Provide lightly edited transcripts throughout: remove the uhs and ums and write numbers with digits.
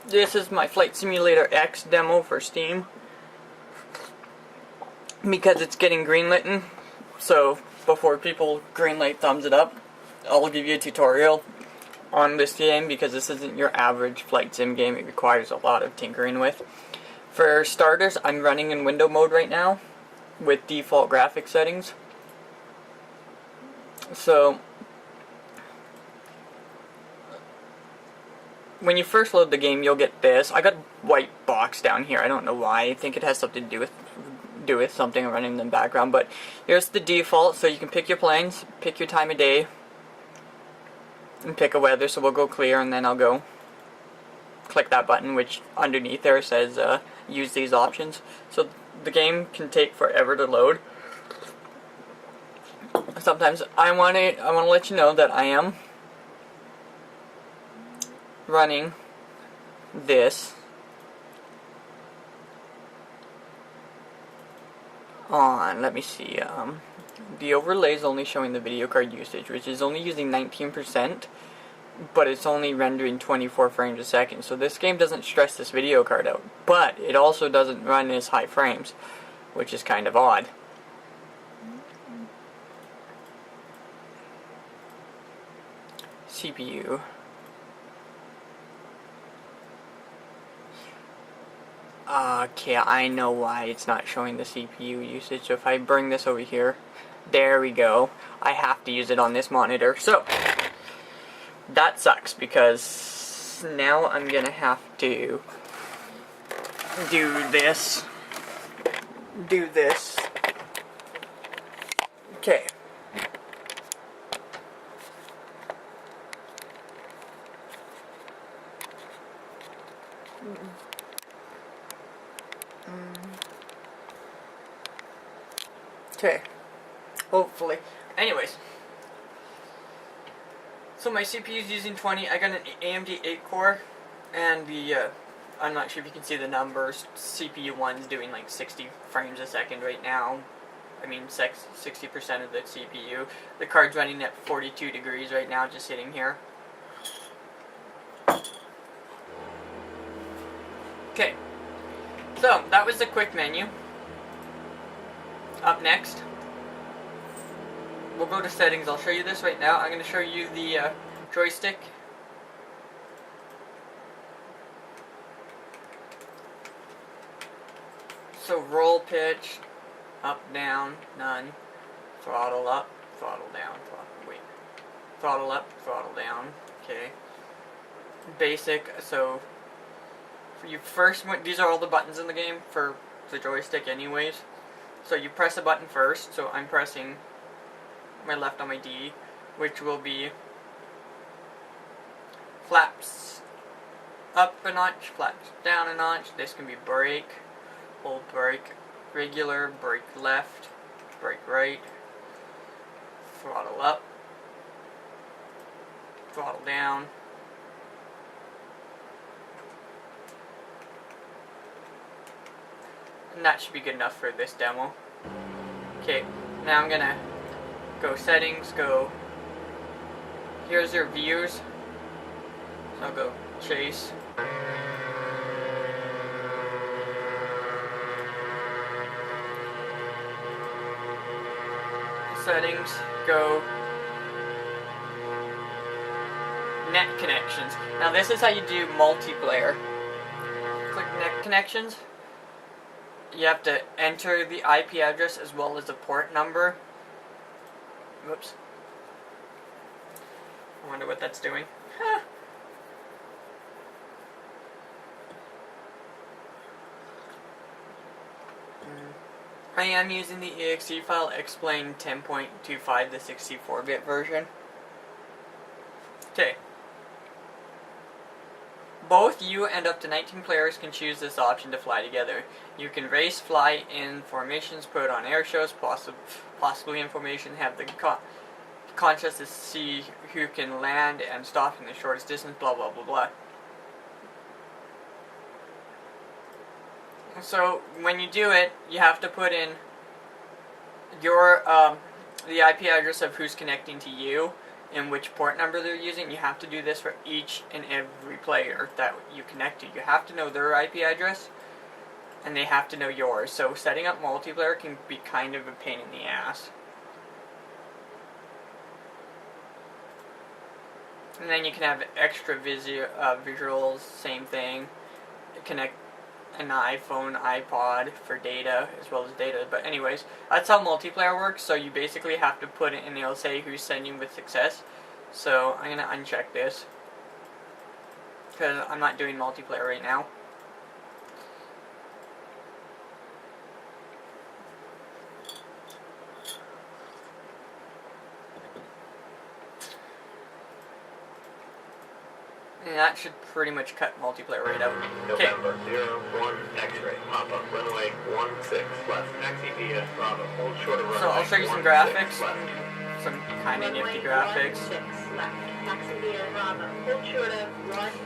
This is my Flight Simulator X demo for Steam. Because it's getting greenlit, so before people greenlight thumbs it up, I'll give you a tutorial on this game because this isn't your average flight sim game. It requires a lot of tinkering with. For starters, I'm running in window mode right now with default graphic settings. So when you first load the game, you'll get this. I got a white box down here. I don't know why. I think it has something to do with something running in the background. But here's the default. So you can pick your planes, pick your time of day, and pick a weather. So we'll go clear, and then I'll go click that button, which underneath there says use these options. So the game can take forever to load. Sometimes I want to let you know that I am running this on, let me see, the overlay is only showing the video card usage, which is only using 19%, but it's only rendering 24 frames a second, so this game doesn't stress this video card out, but it also doesn't run as high frames, which is kind of odd. CPU. Okay, I know why it's not showing the CPU usage. So if I bring this over here, there we go. I have to use it on this monitor. So that sucks because now I'm gonna have to do this. Okay. Okay, hopefully. Anyways, so my CPU is using 20. I got an AMD 8 core, and the I'm not sure if you can see the numbers. CPU 1's doing like 60 frames a second right now. I mean 60% of the CPU. The card's running at 42 degrees right now, just sitting here. Okay, so that was the quick menu. Up next, we'll go to settings. I'll show you this right now. I'm going to show you the joystick. So roll pitch, up, down, none, throttle up, throttle down, throttle up, throttle down, okay. Basic, so for you first, these are all the buttons in the game for the joystick anyways. So you press a button first, so I'm pressing my left on my D, which will be flaps up a notch, flaps down a notch. This can be brake, hold brake, regular, brake left, brake right, throttle up, throttle down. And that should be good enough for this demo. Okay, now I'm gonna go settings, go, here's your views, so I'll go chase. Settings, go net connections. Now this is how you do multiplayer. Click net connections. You have to enter the IP address as well as the port number. Whoops. I wonder what that's doing. Huh. I am using the exe file Xplane 10.25, the 64-bit version. Okay. Both you and up to 19 players can choose this option to fly together. You can race, fly in formations, put on air shows, possibly in formation, have the contest to see who can land and stop in the shortest distance, blah blah blah blah. So when you do it, you have to put in your the IP address of who's connecting to you, and which port number they're using. You have to do this for each and every player that you connect to. You have to know their IP address, and they have to know yours. So setting up multiplayer can be kind of a pain in the ass. And then you can have extra visuals, same thing. Connect an iPhone, iPod for data, as well as data. But anyways, that's how multiplayer works. So you basically have to put it, and it'll say who's sending with success. So I'm going to uncheck this, because I'm not doing multiplayer right now. And that should pretty much cut multiplayer right out. Okay. November 01 X-ray. Papa, runway 16 left. Taxi via Bravo. Hold short of runway. So I'll show you some graphics. Some kind of nifty graphics. 16 left. Taxi via Bravo. Hold short of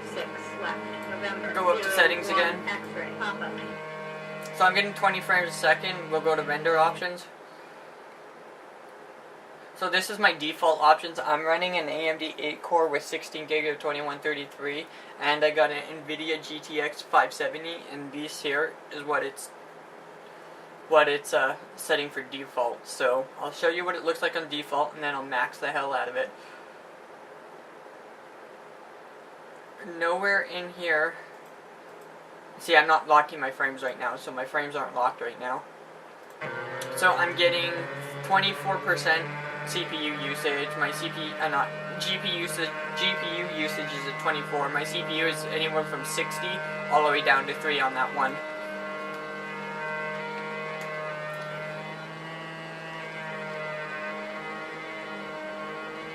16 left. November. Go up to settings again. X-ray. Papa. So I'm getting 20 frames a second. We'll go to render options. So this is my default options. I'm running an AMD 8 core with 16 gig of 2133, and I got an NVIDIA GTX 570, and this here is what it's setting for default. So I'll show you what it looks like on default, and then I'll max the hell out of it. Nowhere in here. See, I'm not locking my frames right now, so my frames aren't locked right now. So I'm getting 24% CPU usage. My GPU usage is at 24. My CPU is anywhere from 60 all the way down to 3 on that one.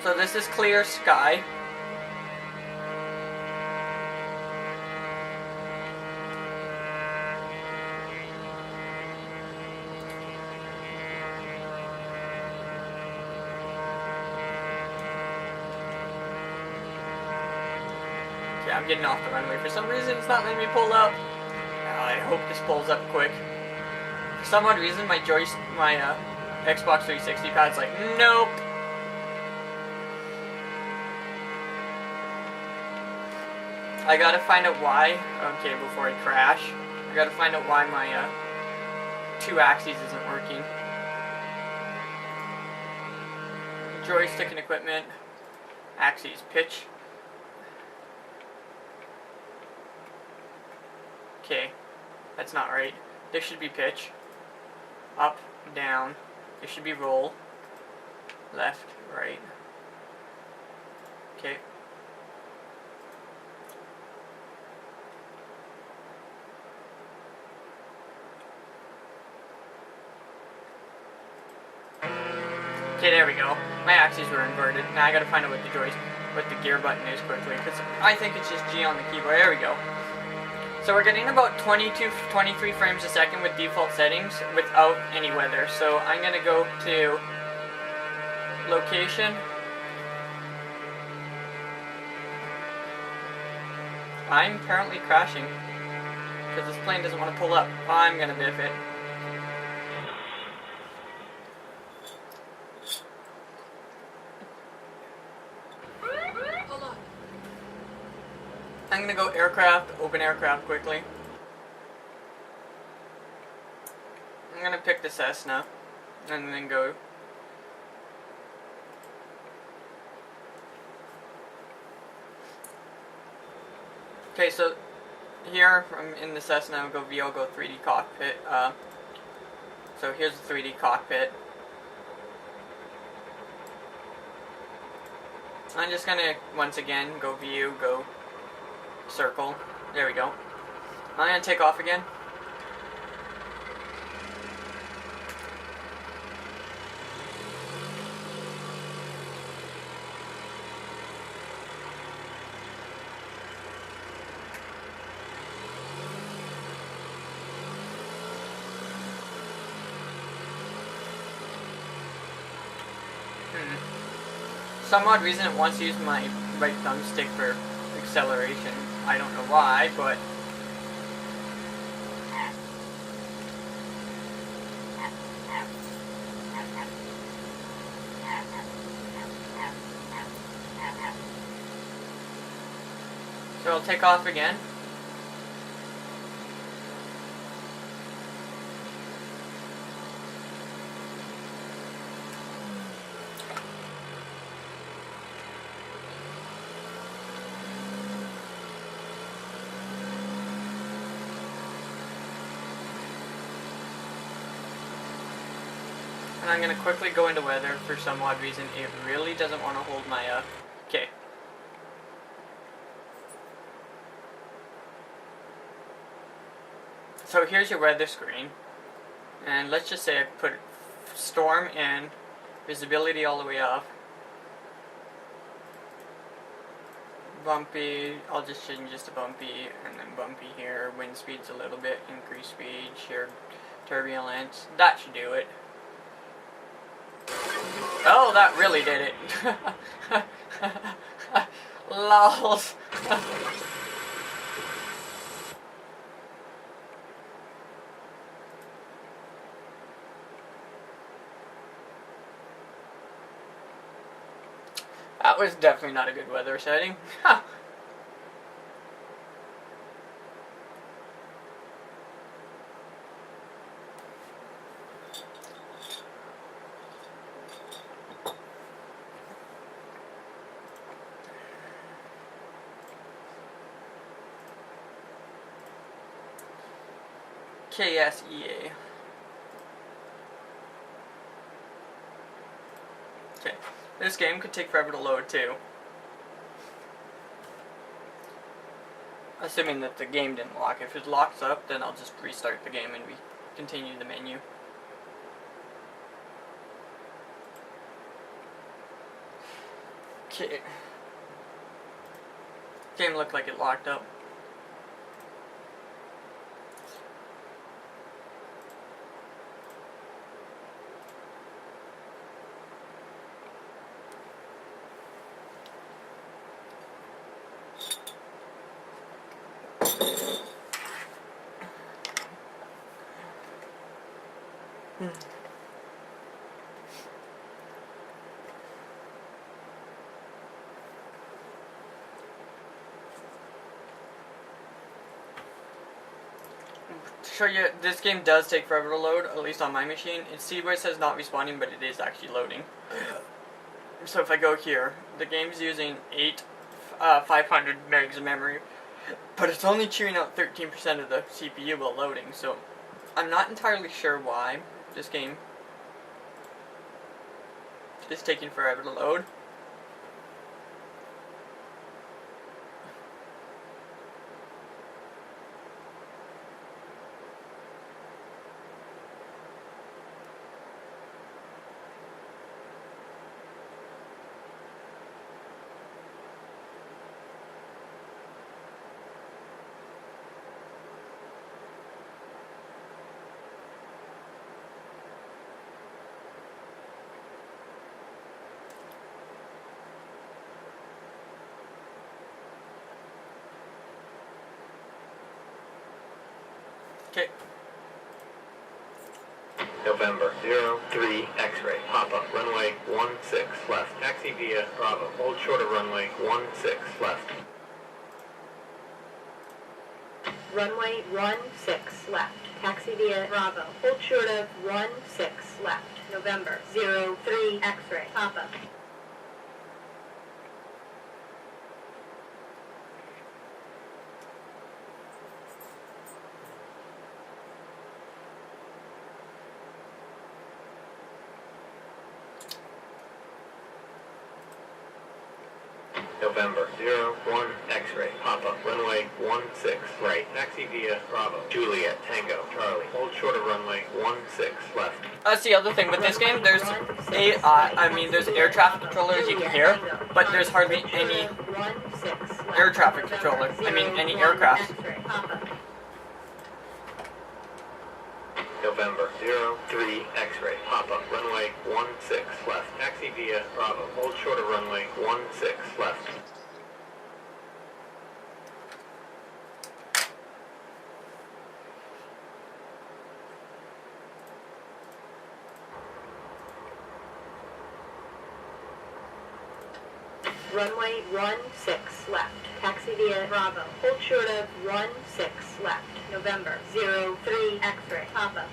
So this is clear sky. Okay, I'm getting off the runway. For some reason, it's not letting me pull up. I hope this pulls up quick. For some odd reason, my Xbox 360 pad's like, nope. I gotta find out why. Okay, before I crash, I gotta find out why my 2 axes isn't working. Joystick and equipment. Axes, pitch. Okay, that's not right. This should be pitch. Up, down. This should be roll. Left, right. Okay. Okay, there we go. My axes were inverted. Now I gotta find out what the gear button is quickly, because I think it's just G on the keyboard. There we go. So we're getting about 22, 23 frames a second with default settings without any weather. So I'm going to go to location. I'm currently crashing because this plane doesn't want to pull up. I'm going to biff it. Hold on. I'm going to go aircraft, open aircraft quickly. I'm going to pick the Cessna and then go. Okay, so here I'm in the Cessna, I'll go VL, go 3D cockpit. So here's the 3D cockpit. I'm just going to, once again, go view, go circle. There we go. I'm going to take off again. Some odd reason it wants to use my right thumbstick for acceleration. I don't know why, but So I'll take off again. And I'm going to quickly go into weather. For some odd reason, it really doesn't want to hold my, okay. So here's your weather screen. And let's just say I put storm in, visibility all the way up. Bumpy, I'll just change this to bumpy, and then bumpy here. Wind speeds a little bit, increase speed, shared turbulence. That should do it. Oh, that really did it. Lols. That was definitely not a good weather setting. KSEA. Okay, this game could take forever to load too. Assuming that the game didn't lock. If it locks up, then I'll just restart the game and continue the menu. Okay. Game looked like it locked up. To show you, this game does take forever to load, at least on my machine. See where it says not responding, but it is actually loading. So if I go here, the game's using 500 megs of memory, but it's only chewing out 13% of the CPU while loading, so I'm not entirely sure why this game is taking forever to load. Okay. November 03 X-ray. Pop-up. Runway 16 left. Taxi via Bravo. Hold short of runway 16 left. Runway 16 left. Taxi via Bravo. Hold short of 16 left. November 03 X-ray. Papa. November 01 X-ray. Pop-up. Runway 16 right. Taxi via Bravo. Juliet Tango Charlie. Hold short of runway 16 left. That's the other thing with this game. There's there's air traffic controllers you can hear, but there's hardly any air traffic controller. Any aircraft. November 03 X-ray. Pop-up. Runway 16 left. Taxi via Bravo. Hold short of runway 16 left. runway 16 left, taxi via Bravo, hold short of 16 left, November, 03 X-ray, Papa.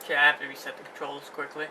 Okay, I have to reset the controls quickly.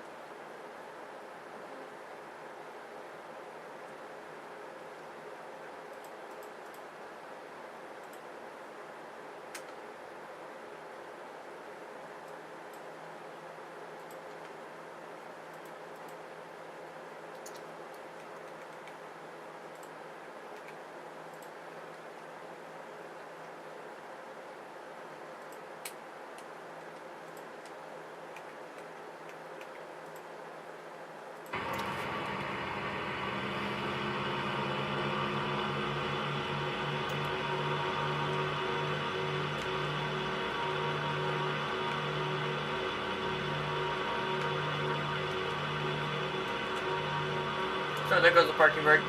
So there goes the parking brake.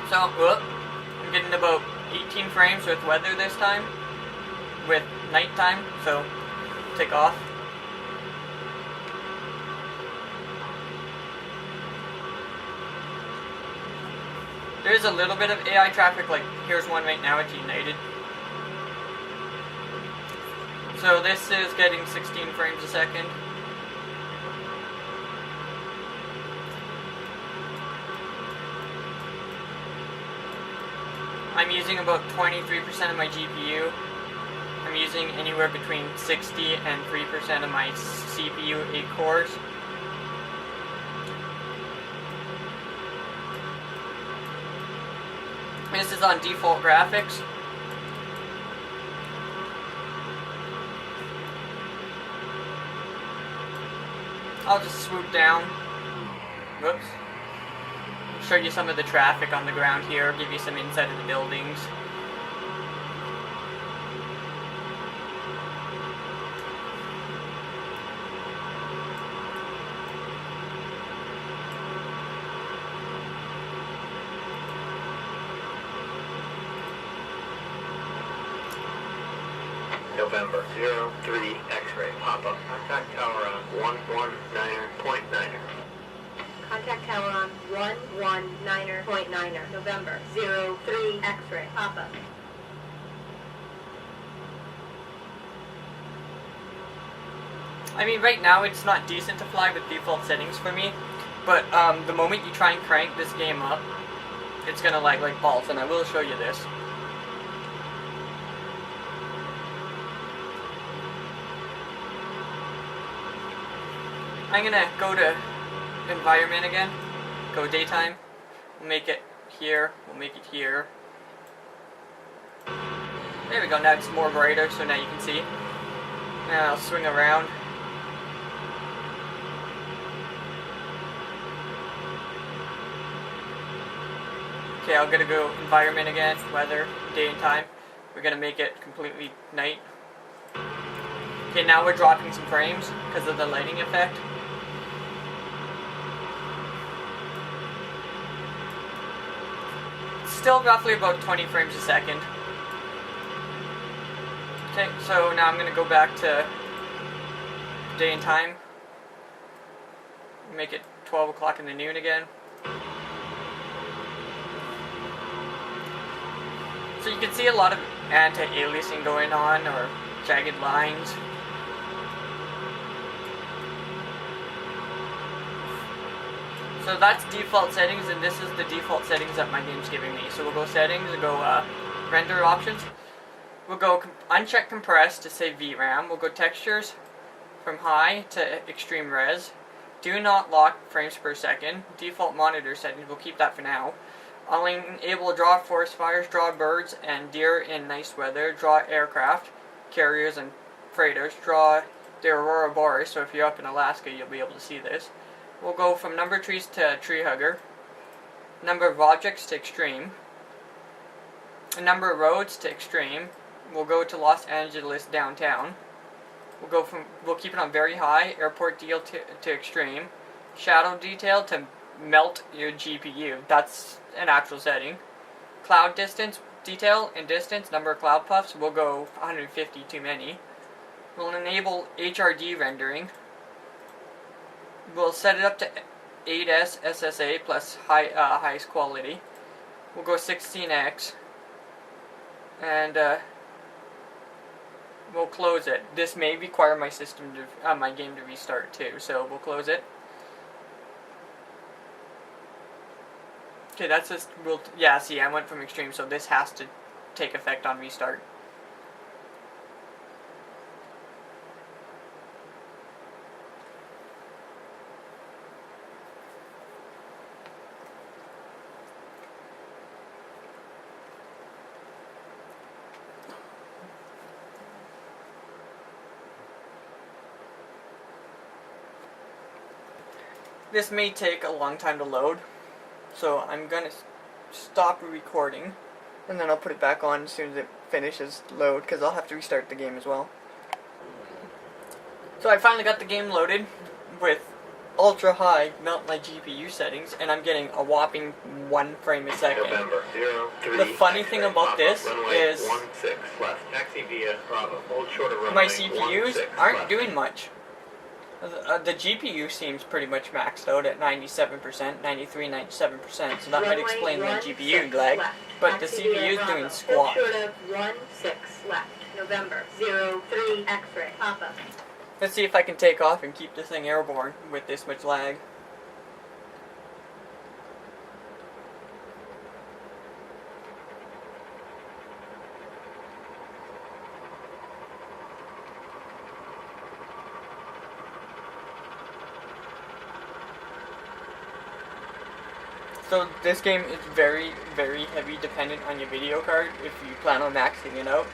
So, whoop, I'm getting about 18 frames with weather this time, with nighttime, so take off. There's a little bit of AI traffic, like here's one right now at United. So this is getting 16 frames a second. I'm using about 23% of my GPU. I'm using anywhere between 60 and 3% of my CPU 8 cores. This is on default graphics. I'll just swoop down. Whoops. Show you some of the traffic on the ground here, give you some insight of the buildings. November, 03 X-ray, pop-up. Contact tower on 119.9. Contact tower on 119.9, November, 03 X-ray, Papa. I mean, right now it's not decent to fly with default settings for me, but the moment you try and crank this game up, it's gonna lag like balls, and I will show you this. I'm gonna go to environment again, go daytime, we'll make it here, we'll make it here. There we go, now it's more brighter, so now you can see. Now I'll swing around. Okay, I'm gonna go environment again, weather, day and time. We're gonna make it completely night. Okay, now we're dropping some frames because of the lighting effect. Still roughly about 20 frames a second. Okay, so now I'm gonna go back to day and time. Make it 12 o'clock in the noon again. So you can see a lot of anti-aliasing going on, or jagged lines. So that's default settings, and this is the default settings that my game's giving me. So we'll go settings, we'll go render options. We'll go uncheck compress to save VRAM. We'll go textures from high to extreme res. Do not lock frames per second. Default monitor settings, we'll keep that for now. I'll enable draw forest fires, draw birds and deer in nice weather, draw aircraft, carriers and freighters, draw the aurora boreals, so if you're up in Alaska, you'll be able to see this. We'll go from number of trees to tree hugger, number of objects to extreme, number of roads to extreme. We'll go to Los Angeles downtown. We'll keep it on very high, airport deal to extreme, shadow detail to melt your GPU. That's an actual setting. Cloud distance detail and distance, number of cloud puffs, we'll go 150 too many. We'll enable HRD rendering. We'll set it up to 8S SSA plus highest quality. We'll go 16x. And we'll close it. This may require my my game to restart too, so we'll close it. Okay, that's just yeah. See, I went from extreme, so this has to take effect on restart. This may take a long time to load, so I'm gonna stop recording, and then I'll put it back on as soon as it finishes load, because I'll have to restart the game as well. So I finally got the game loaded with ultra high melt my GPU settings, and I'm getting a whopping 1 frame a second. November 03. The funny thing about this is left. Taxi via Bravo. Hold short of runway my CPUs 16 aren't left. doing much. The GPU seems pretty much maxed out at 97%, 93, 97%, so that might explain the GPU lag, but the CPU is doing squat. Short of 16 left. November 03 X-ray. Papa. Let's see if I can take off and keep this thing airborne with this much lag. So this game is very, very heavy dependent on your video card if you plan on maxing it out.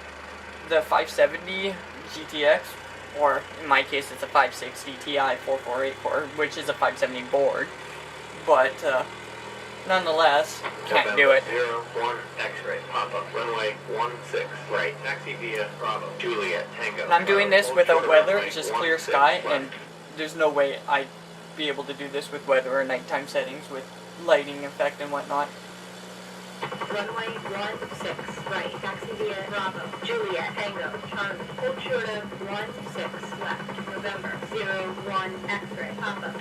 The 570 GTX, or in my case it's a 560 Ti 4484 core, which is a 570 board, but nonetheless, can't do it. 01 X-ray, Papa, runway 16 right, taxi via Bravo, Juliet, Tango. And I'm doing this without weather, it's just clear 16 sky, left. and there's no way I'd be able to do this with weather or nighttime settings with lighting effect and whatnot. Runway 16 right, taxi via Bravo, Juliet, Tango, Charlie. Hold short of 16 left. November 01 X-ray. Papa.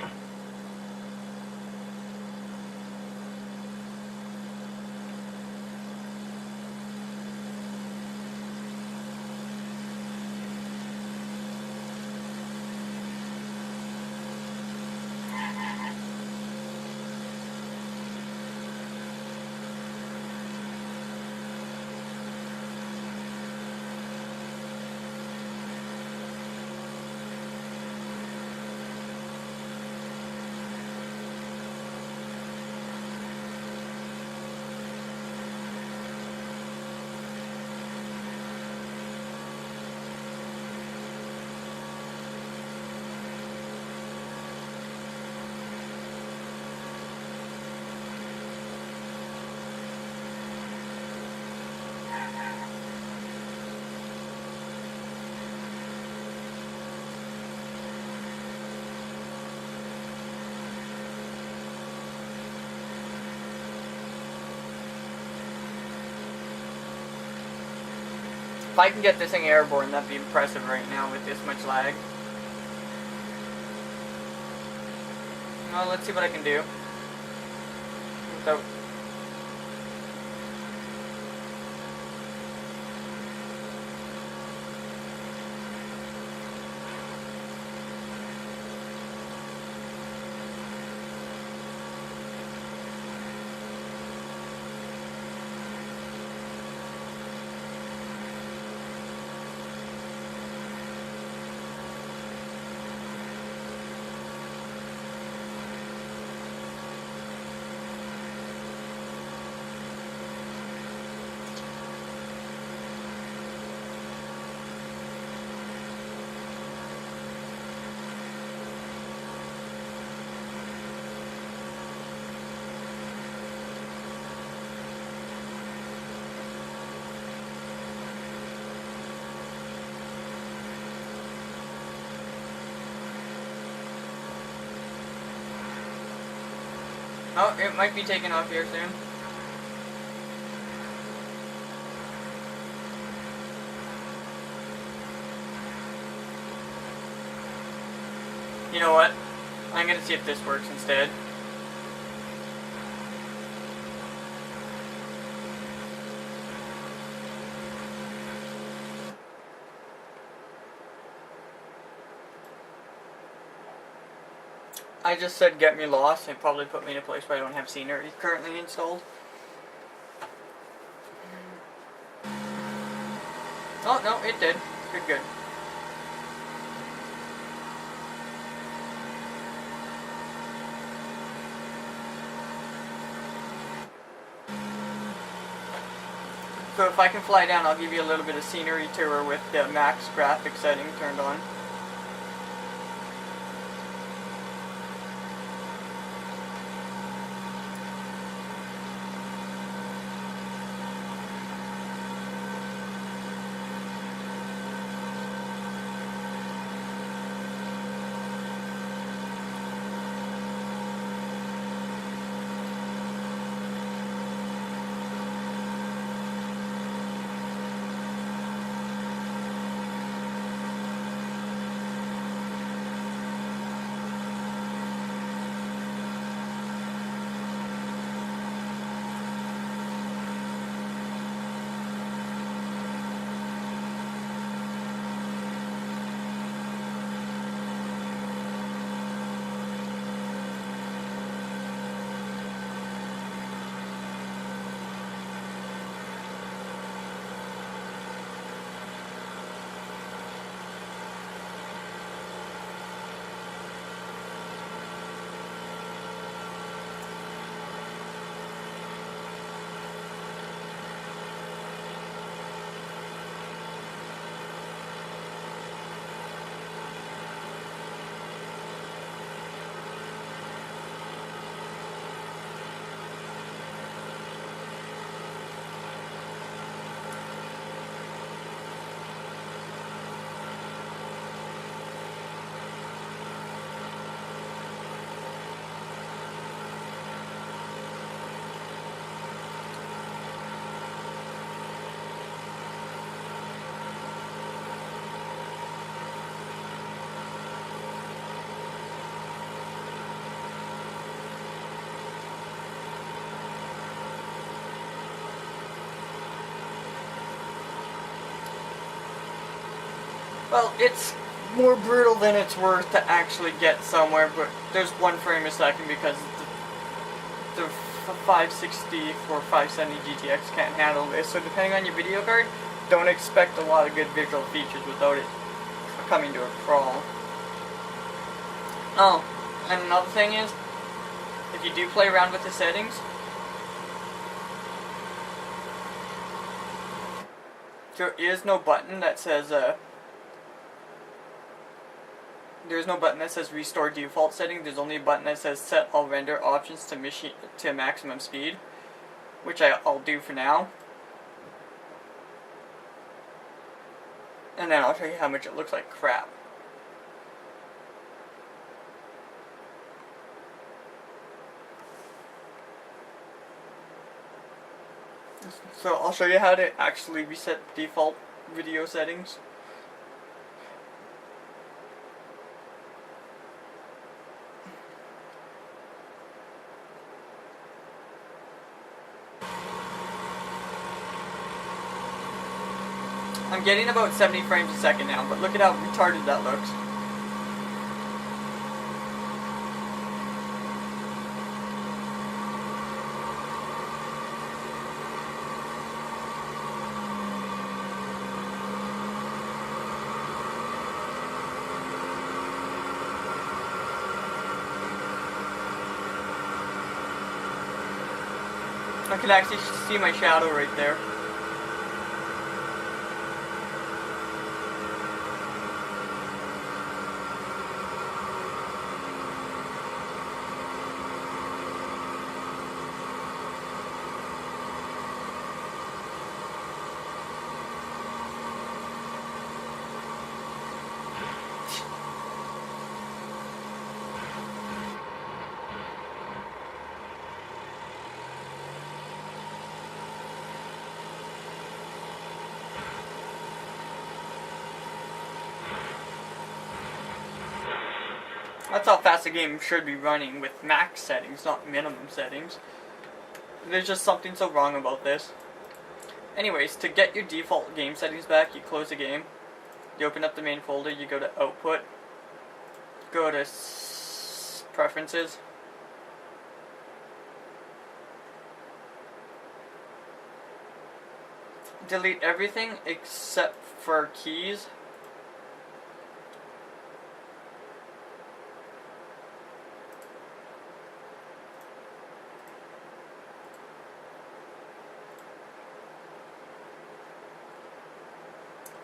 If I can get this thing airborne, that'd be impressive right now with this much lag. Well, let's see what I can do. Without Oh, it might be taking off here soon. You know what? I'm gonna see if this works instead. I just said get me lost. It probably put me in a place where I don't have scenery currently installed. Oh, no, it did. Good, good. So if I can fly down, I'll give you a little bit of scenery tour with the max graphic setting turned on. Well, it's more brutal than it's worth to actually get somewhere, but there's 1 frame a second because the 560 or 570 GTX can't handle this. So depending on your video card, don't expect a lot of good visual features without it coming to a crawl. Oh, and another thing is, if you do play around with the settings, there is no button that says there's no button that says restore default setting. There's only a button that says set all render options to maximum speed, which I'll do for now. And then I'll show you how much it looks like crap. So I'll show you how to actually reset default video settings. I'm getting about 70 frames a second now, but look at how retarded that looks. I can actually see my shadow right there. That's how fast the game should be running, with max settings, not minimum settings. There's just something so wrong about this. Anyways, to get your default game settings back, you close the game, you open up the main folder, you go to Output, go to Preferences, delete everything except for keys.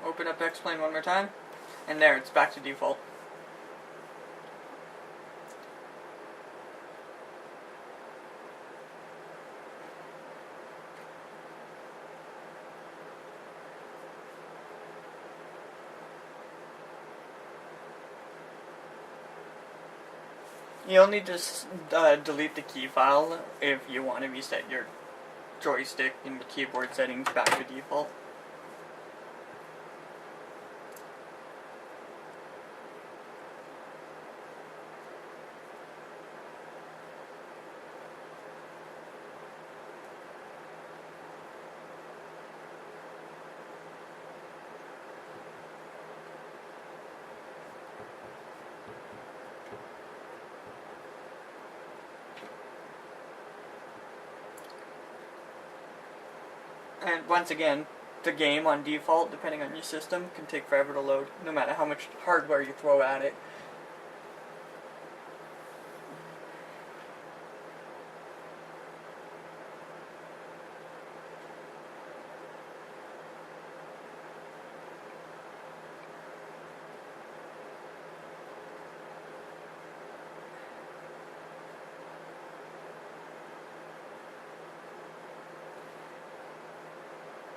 Open up Xplane one more time, and there, it's back to default. You'll need to delete the key file if you want to reset your joystick and keyboard settings back to default. And once again, the game on default, depending on your system, can take forever to load, no matter how much hardware you throw at it.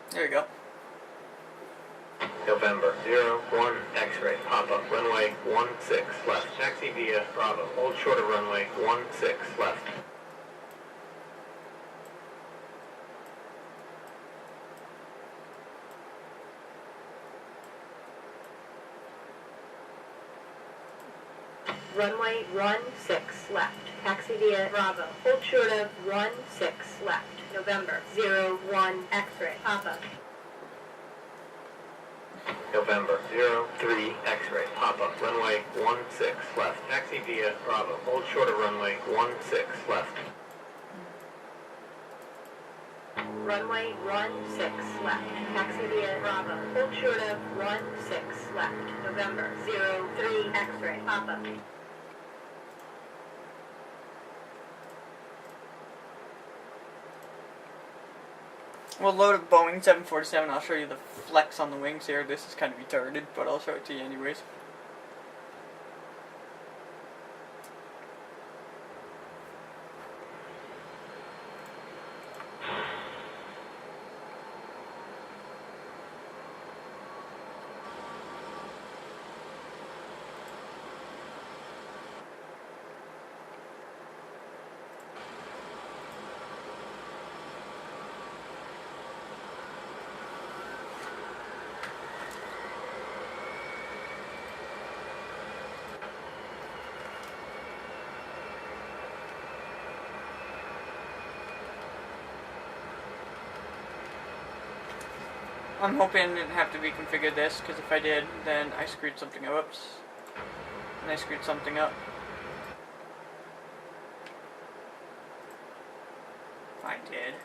There you go. November 01 X-ray, pop-up, runway 16 left, taxi via Bravo, hold short of runway 16 left. Runway 16 left, taxi via Bravo, hold short of 16 left, November 01 X-ray, pop-up. November 03 X-ray, pop-up, runway 16 left, taxi via Bravo, hold short of runway 16 left. Runway 16 left, taxi via Bravo, hold short of 16 left, November 03 X-ray, pop-up. We'll load a Boeing 747. I'll show you the flex on the wings here. This is kind of retarded, but I'll show it to you anyways. I'm hoping I didn't have to reconfigure this, because if I did, then I screwed something up. Oops. And I screwed something up. I did.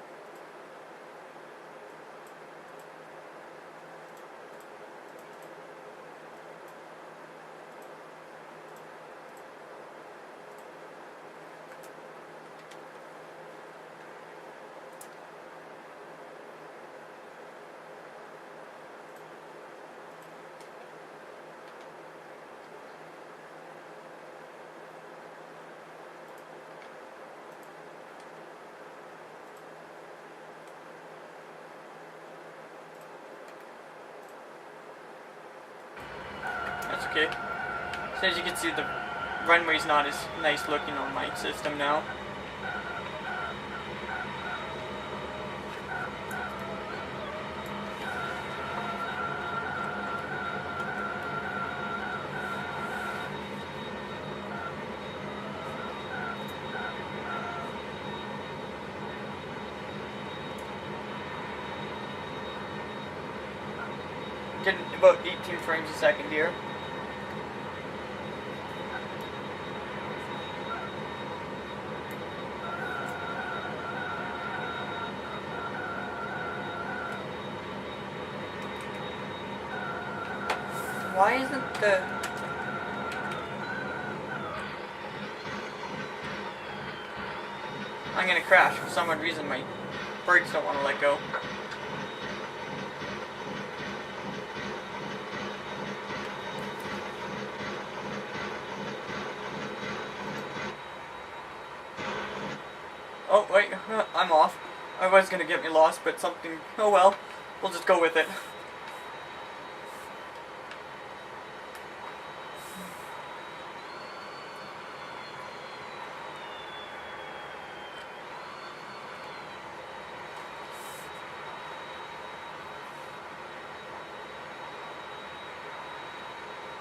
That's okay. So as you can see, the runway's not as nice looking on my system now. getting about 18 frames a second here. Why isn't the... I'm gonna crash. For some odd reason my brakes don't want to let go. Oh wait, I'm off. I was gonna get me lost, but something... Oh well, we'll just go with it.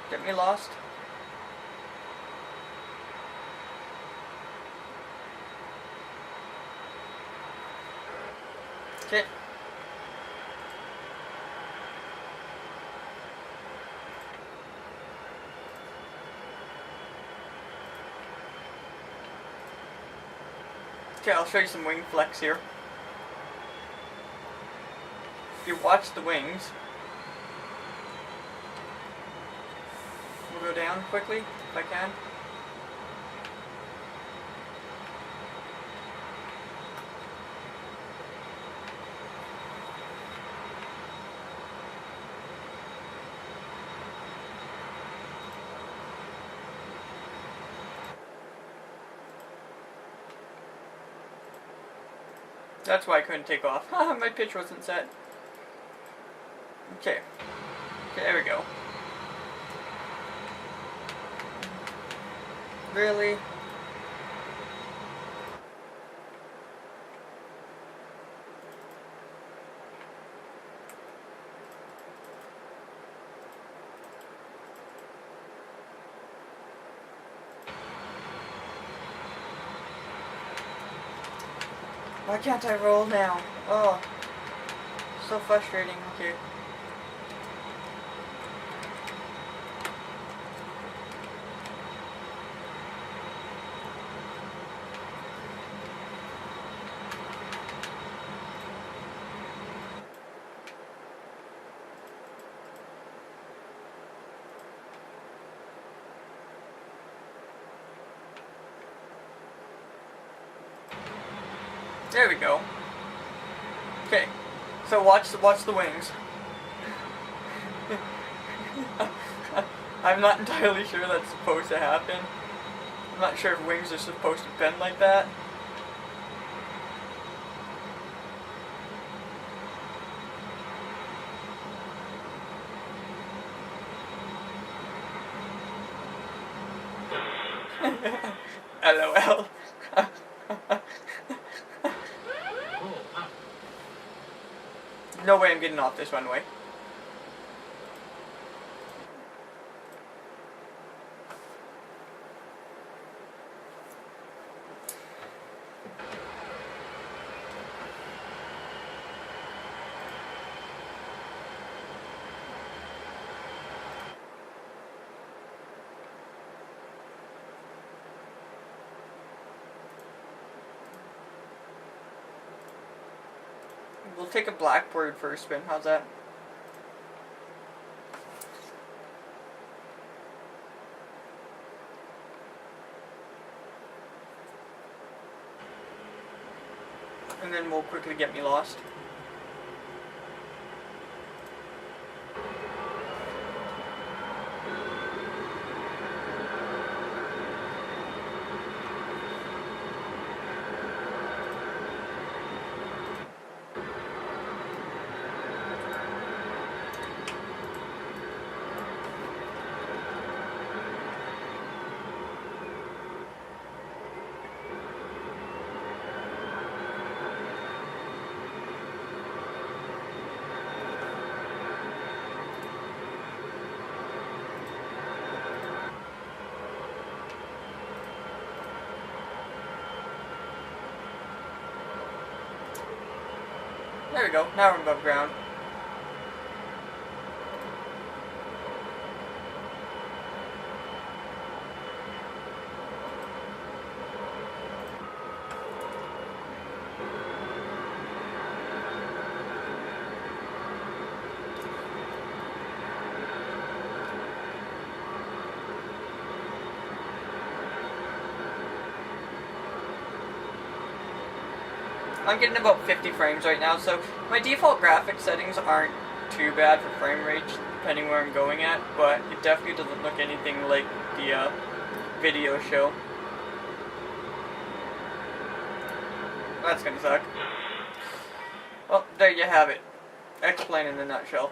Get me lost. Okay. Okay, I'll show you some wing flex here. If you watch the wings, we'll go down quickly, if I can. That's why I couldn't take off. My pitch wasn't set. Okay. Okay, there we go. Really? Why can't I roll now? Oh, so frustrating. Okay. There we go. Okay, so watch the wings. I'm not entirely sure that's supposed to happen. I'm not sure if wings are supposed to bend like that. LOL. No way I'm getting off this runway. We'll take a blackbird for a spin. How's that? And then we'll quickly get me lost. There we go, now we're above ground. I'm getting about 50 frames right now, so my default graphics settings aren't too bad for frame rate, depending where I'm going at, but it definitely doesn't look anything like the video show. That's gonna suck. Well, there you have it. Xplane in a nutshell.